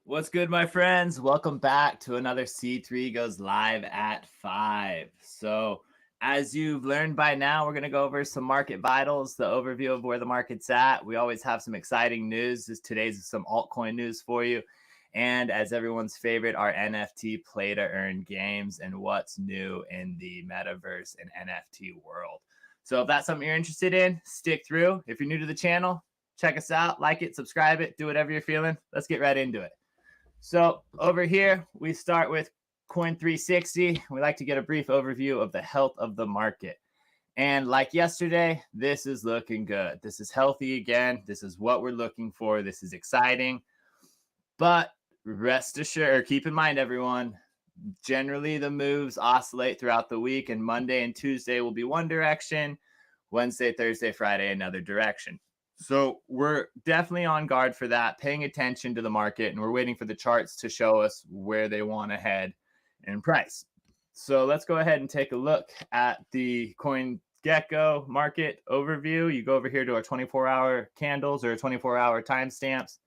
What's good, my friends? Welcome back to another C3 Goes Live at 5. So, as you've learned by now, we're going to go over some market vitals, the overview of where the market's at. We always have some exciting news. Today's some altcoin news for you. And as everyone's favorite, our NFT play to earn games and what's new in the metaverse and NFT world. So, if that's something you're interested in, stick through. If you're new to the channel, check us out, like it, subscribe it, do whatever you're feeling. Let's get right into it. So over here, we start with Coin 360. We like to get a brief overview of the health of the market. And like yesterday, this is looking good. This is healthy again. This is what we're looking for. This is exciting. But rest assured, or keep in mind, everyone, generally the moves oscillate throughout the week, and Monday and Tuesday will be one direction, Wednesday, Thursday, Friday, another direction. So we're definitely on guard for that, paying attention to the market, and we're waiting for the charts to show us where they want to head in price. So let's go ahead and take a look at the CoinGecko market overview. You go over here to our 24-hour candles or 24-hour timestamps,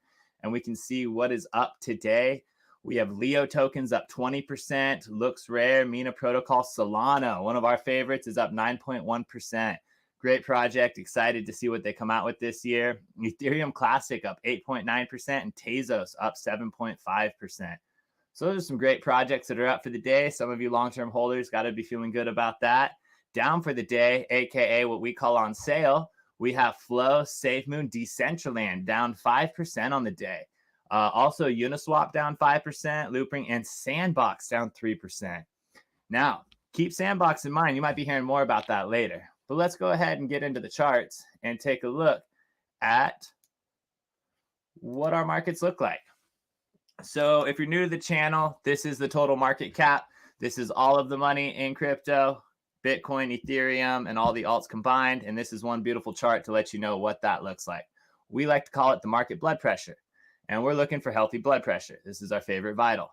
and we can see what is up today. We have Leo tokens up 20%, Looks Rare, Mina Protocol, Solana, one of our favorites, is up 9.1%. Great project. Excited to see what they come out with this year. Ethereum Classic up 8.9% and Tezos up 7.5%. So those are some great projects that are up for the day. Some of you long-term holders got to be feeling good about that. Down for the day, aka what we call on sale, we have Flow, SafeMoon, Decentraland down 5% on the day. Also Uniswap down 5%, Loopring, and Sandbox down 3%. Now, keep Sandbox in mind. You might be hearing more about that later. But let's go ahead and get into the charts and take a look at what our markets look like. So if you're new to the channel, this is the total market cap. This is all of the money in crypto, Bitcoin, Ethereum, and all the alts combined. And this is one beautiful chart to let you know what that looks like. We like to call it the market blood pressure. And we're looking for healthy blood pressure. This is our favorite vital.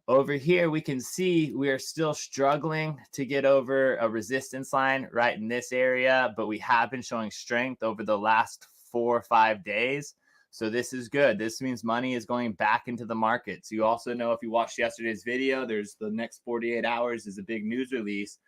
Over here, we can see we are still struggling to get over a resistance line right in this area, but we have been showing strength over the last 4 or 5 days. So this is good. This means money is going back into the markets. You also know, if you watched yesterday's video, there's the next 48 hours is a big news release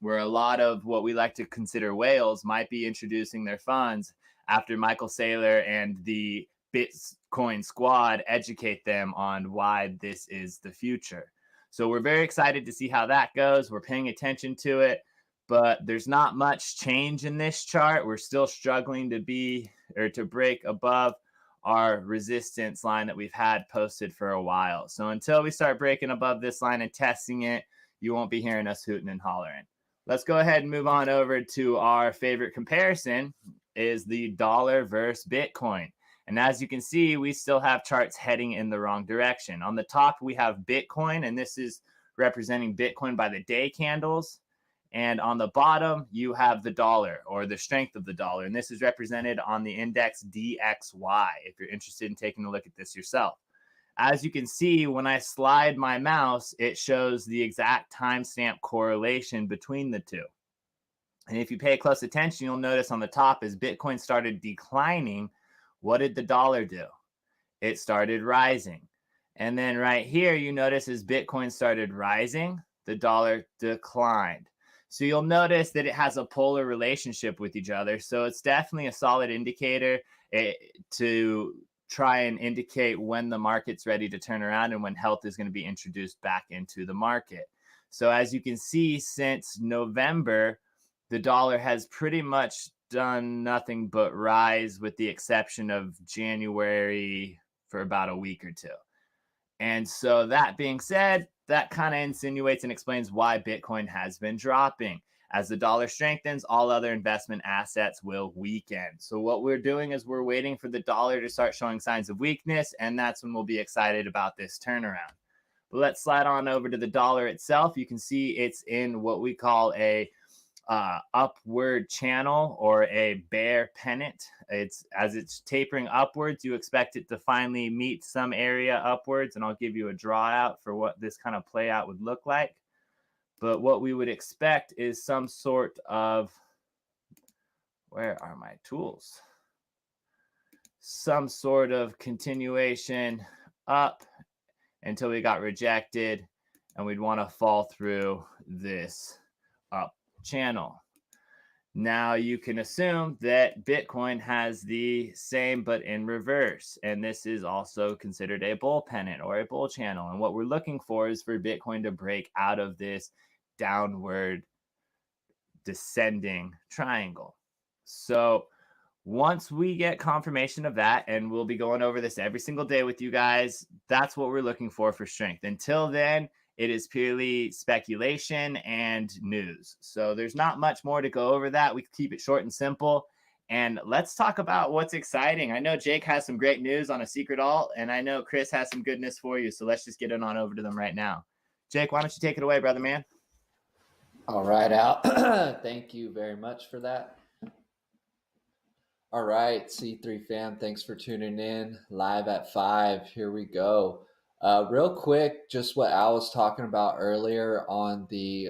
where a lot of what we like to consider whales might be introducing their funds after Michael Saylor and the Bitcoin squad educate them on why this is the future. So we're very excited to see how that goes. We're paying attention to it, but there's not much change in this chart. We're still struggling to break above our resistance line that we've had posted for a while. So until we start breaking above this line and testing it, you won't be hearing us hooting and hollering. Let's go ahead and move on over to our favorite comparison, is the dollar versus Bitcoin. And as you can see, we still have charts heading in the wrong direction. On the top, we have Bitcoin, and this is representing Bitcoin by the day candles. And on the bottom, you have the dollar, or the strength of the dollar. And this is represented on the index DXY, if you're interested in taking a look at this yourself. As you can see, when I slide my mouse, it shows the exact timestamp correlation between the two. And if you pay close attention, you'll notice on the top, as Bitcoin started declining, what did the dollar do? It started rising. And then right here, you notice as Bitcoin started rising, the dollar declined. So you'll notice that it has a polar relationship with each other. So it's definitely a solid indicator to try and indicate when the market's ready to turn around and when health is going to be introduced back into the market. So as you can see, since November, the dollar has pretty much done nothing but rise, with the exception of January for about a week or two. And so that being said, that kind of insinuates and explains why Bitcoin has been dropping. As the dollar strengthens, all other investment assets will weaken. So what we're doing is we're waiting for the dollar to start showing signs of weakness, and that's when we'll be excited about this turnaround. But let's slide on over to the dollar itself. You can see it's in what we call a upward channel, or a bear pennant. As it's tapering upwards, you expect it to finally meet some area upwards, and I'll give you a draw out for what this kind of play out would look like. But what we would expect is some sort of, where are my tools? Some sort of continuation up until we got rejected, and we'd want to fall through this up channel. Now you can assume that Bitcoin has the same but in reverse. And this is also considered a bull pennant or a bull channel. And what we're looking for is for Bitcoin to break out of this downward descending triangle. So once we get confirmation of that, and we'll be going over this every single day with you guys, that's what we're looking for strength. Until then, it is purely speculation and news. So there's not much more to go over that. We keep it short and simple. And let's talk about what's exciting. I know Jake has some great news on a secret alt, and I know Chris has some goodness for you. So let's just get it on over to them right now. Jake, why don't you take it away, brother man? All right, Al. Thank you very much for that. All right, C3 fam, thanks for tuning in live at 5. Here we go. Real quick, just what Al was talking about earlier on the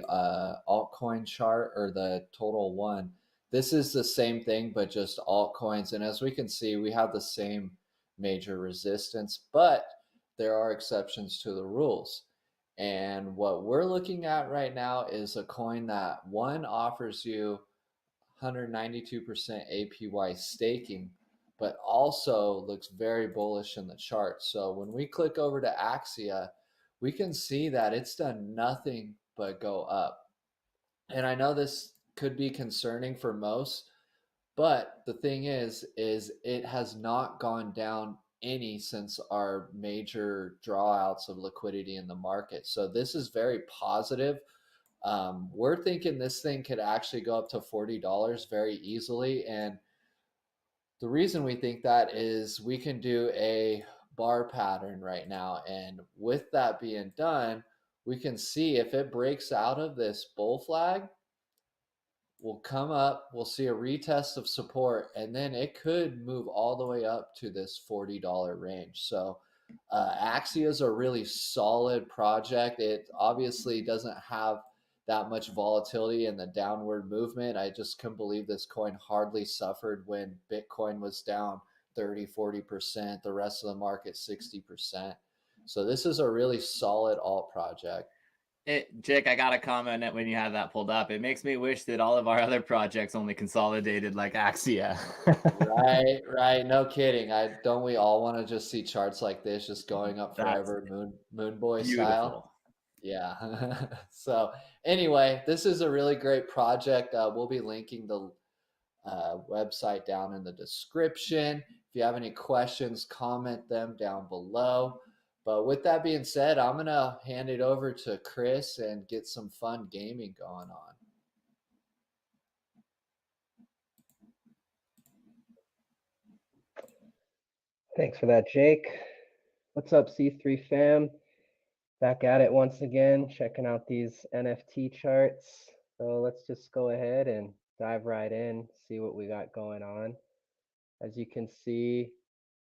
altcoin chart, or the total one. This is the same thing, but just altcoins. And as we can see, we have the same major resistance, but there are exceptions to the rules. And what we're looking at right now is a coin that, one, offers you 192% APY staking, but also looks very bullish in the chart. So when we click over to Axia, we can see that it's done nothing but go up. And I know this could be concerning for most, but the thing is it has not gone down any since our major drawouts of liquidity in the market. So this is very positive. We're thinking this thing could actually go up to $40 very easily. And the reason we think that is we can do a bar pattern right now. And with that being done, we can see if it breaks out of this bull flag, we'll come up, we'll see a retest of support, and then it could move all the way up to this $40 range. So Axia is a really solid project. It obviously doesn't have that much volatility in the downward movement. I just couldn't believe this coin hardly suffered when Bitcoin was down 30-40%, the rest of the market 60%. So this is a really solid alt project. Jake, I got to comment it when you have that pulled up. It makes me wish that all of our other projects only consolidated like Axia. Right. No kidding. Don't we all want to just see charts like this just going up forever, moon boy style? Yeah. So anyway, this is a really great project. We'll be linking the website down in the description. If you have any questions, comment them down below. But with that being said, I'm going to hand it over to Chris and get some fun gaming going on. Thanks for that, Jake. What's up, C3 fam? Back at it once again, checking out these NFT charts. So let's just go ahead and dive right in, see what we got going on. As you can see,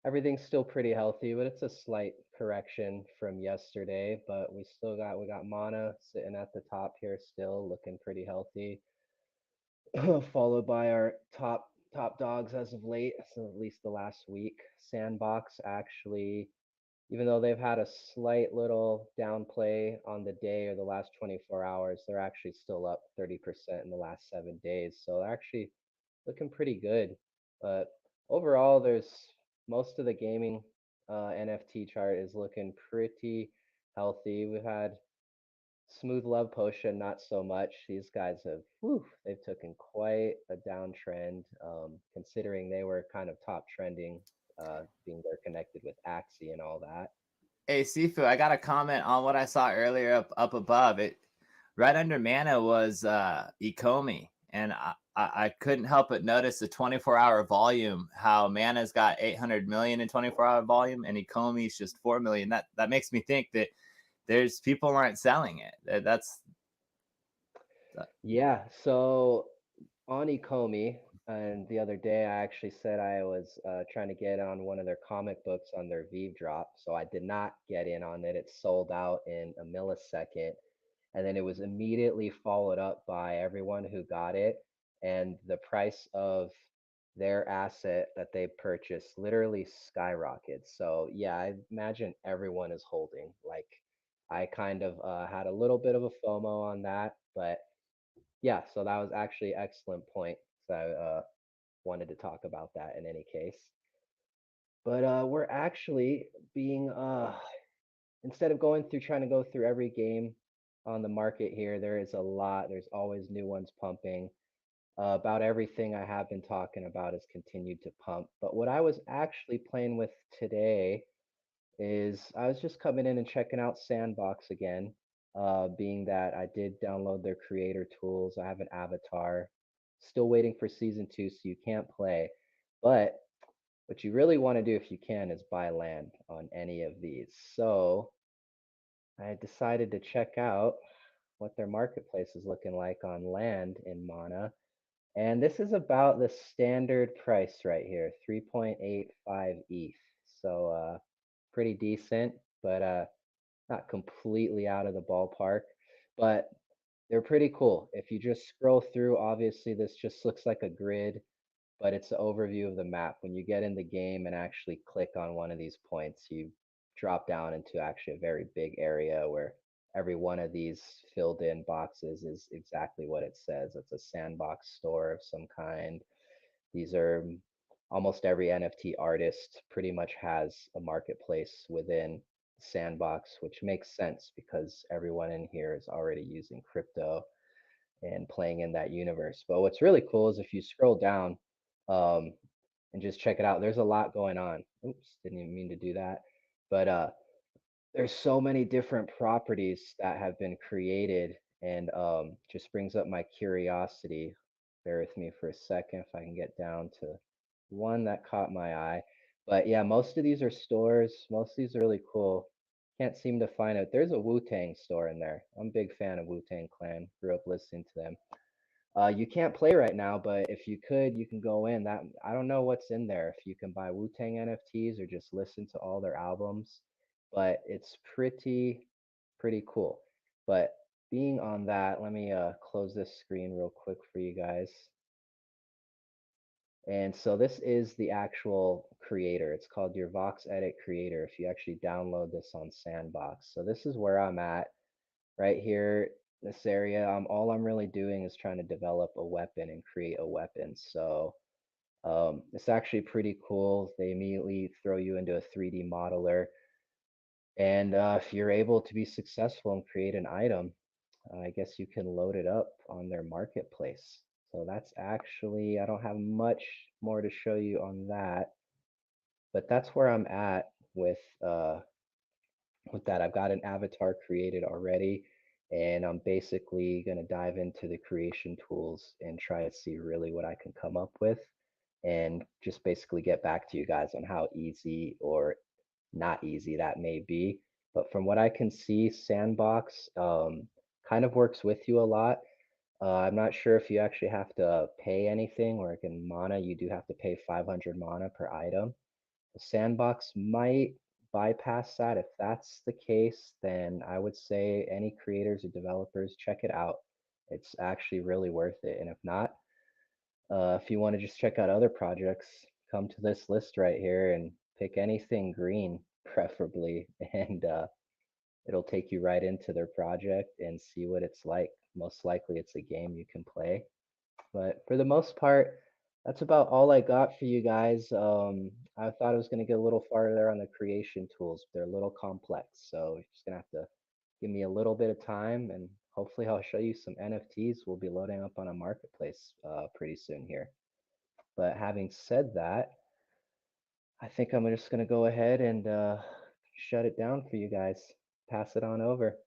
everything's still pretty healthy, but it's a slight correction from yesterday. But we got Mana sitting at the top here, still looking pretty healthy. Followed by our top dogs as of late, so at least the last week. Sandbox actually, even though they've had a slight little downplay on the day or the last 24 hours, they're actually still up 30% in the last 7 days. So they're actually looking pretty good. But overall, there's most of the gaming NFT chart is looking pretty healthy. We've had Smooth Love Potion, not so much. These guys they've taken quite a downtrend, considering they were kind of top trending, being they're connected with Axie and all that. Hey, SiFu, I got a comment on what I saw earlier up above. It right under Mana was Ecomi, and I couldn't help but notice the 24-hour volume. How Mana's got 800 million in 24-hour volume, and Ecomi's just 4 million. That makes me think that there's people aren't selling it. Yeah. So on Ecomi, and the other day I actually said I was trying to get on one of their comic books on their Vive drop. So I did not get in on it. It sold out in a millisecond. And then it was immediately followed up by everyone who got it. And the price of their asset that they purchased literally skyrockets. So yeah, I imagine everyone is holding. Like I kind of had a little bit of a FOMO on that, but yeah, so that was actually an excellent point. So I wanted to talk about that in any case. But we're actually being instead of going through trying to go through every game on the market here, there is a lot. There's always new ones pumping. About everything I have been talking about has continued to pump. But what I was actually playing with today is I was just coming in and checking out Sandbox again, being that I did download their creator tools. I have an avatar. Still waiting for season 2, so you can't play. But what you really want to do if you can is buy land on any of these. So I decided to check out what their marketplace is looking like on land in Mana. And this is about the standard price right here, 3.85 ETH. So pretty decent, but not completely out of the ballpark. But they're pretty cool. If you just scroll through, obviously this just looks like a grid, but it's an overview of the map. When you get in the game and actually click on one of these points, you drop down into actually a very big area where every one of these filled in boxes is exactly what it says. It's a sandbox store of some kind. These are almost every NFT artist pretty much has a marketplace within Sandbox, which makes sense because everyone in here is already using crypto and playing in that universe. But what's really cool is if you scroll down um, and just check it out, there's a lot going on. Oops, didn't even mean to do that. But there's so many different properties that have been created and just brings up my curiosity. Bear with me for a second if I can get down to one that caught my eye. But yeah, most of these are stores. Most of these are really cool. Can't seem to find it. There's a Wu-Tang store in there. I'm a big fan of Wu-Tang Clan. Grew up listening to them. You can't play right now, but if you could, you can go in. That I don't know what's in there. If you can buy Wu-Tang NFTs or just listen to all their albums, but it's pretty cool. But being on that, let me close this screen real quick for you guys. And so this is the actual creator. It's called your Vox Edit Creator if you actually download this on Sandbox. So this is where I'm at right here, this area. All I'm really doing is trying to develop a weapon and create a weapon. So it's actually pretty cool. They immediately throw you into a 3D modeler. And if you're able to be successful and create an item, I guess you can load it up on their marketplace. So that's actually, I don't have much more to show you on that, but that's where I'm at with that. I've got an avatar created already, and I'm basically going to dive into the creation tools and try to see really what I can come up with and just basically get back to you guys on how easy or not easy that may be. But from what I can see, Sandbox kind of works with you a lot. I'm not sure if you actually have to pay anything, or like in Mana, you do have to pay 500 Mana per item. The Sandbox might bypass that. If that's the case, then I would say any creators or developers, check it out. It's actually really worth it. And if not, if you want to just check out other projects, come to this list right here and pick anything green, preferably, and it'll take you right into their project and see what it's like. Most likely, it's a game you can play. But for the most part, that's about all I got for you guys. I thought I was going to get a little farther on the creation tools, but they're a little complex. So you're just going to have to give me a little bit of time, and hopefully I'll show you some NFTs we'll be loading up on a marketplace pretty soon here. But having said that, I think I'm just going to go ahead and shut it down for you guys. Pass it on over.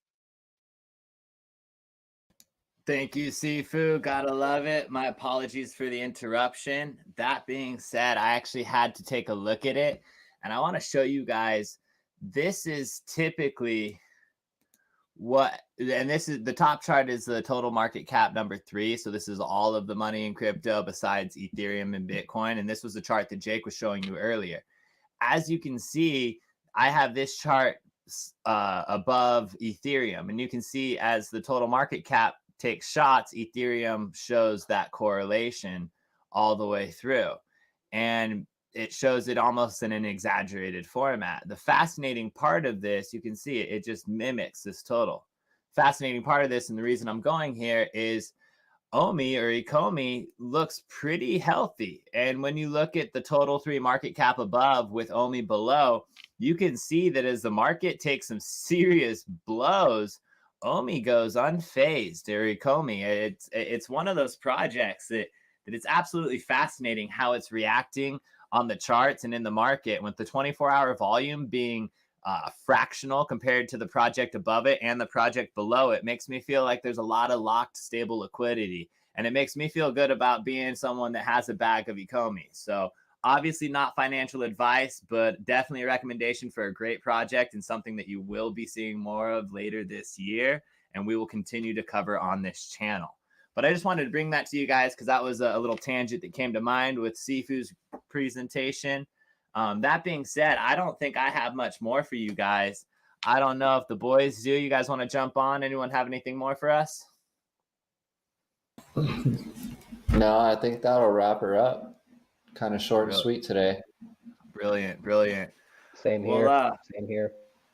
Thank you, SiFu. Gotta love it. My apologies for the interruption. That being said, I actually had to take a look at it, and I want to show you guys. This is typically what, and this is the top chart is the total market cap number 3. So this is all of the money in crypto besides Ethereum and Bitcoin. And this was the chart that Jake was showing you earlier. As you can see, I have this chart above Ethereum, and you can see as the total market cap takes shots, Ethereum shows that correlation all the way through. and it shows it almost in an exaggerated format. The fascinating part of this, you can see it just mimics this total. Fascinating part of this, and the reason I'm going here is OMI or Ecomi looks pretty healthy. And when you look at the total 3 market cap above with OMI below, you can see that as the market takes some serious blows, OMI goes unfazed, or Ecomi. It's one of those projects that it's absolutely fascinating how it's reacting on the charts and in the market, with the 24-hour volume being fractional compared to the project above it and the project below it. Makes me feel like there's a lot of locked, stable liquidity. And it makes me feel good about being someone that has a bag of Ecomi. So obviously not financial advice, but definitely a recommendation for a great project and something that you will be seeing more of later this year. And we will continue to cover on this channel. But I just wanted to bring that to you guys because that was a little tangent that came to mind with SiFu's presentation. That being said, I don't think I have much more for you guys. I don't know if the boys do. You guys want to jump on? Anyone have anything more for us? No, I think that'll wrap her up. Kind of short and sweet today. Brilliant, brilliant. Same here. Well, same here.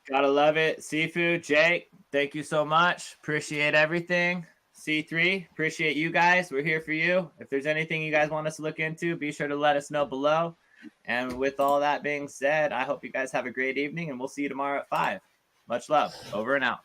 Gotta love it. SiFu, Jake, thank you so much. Appreciate everything. C3, appreciate you guys. We're here for you. If there's anything you guys want us to look into, be sure to let us know below. And with all that being said, I hope you guys have a great evening, and we'll see you tomorrow at 5. Much love. Over and out.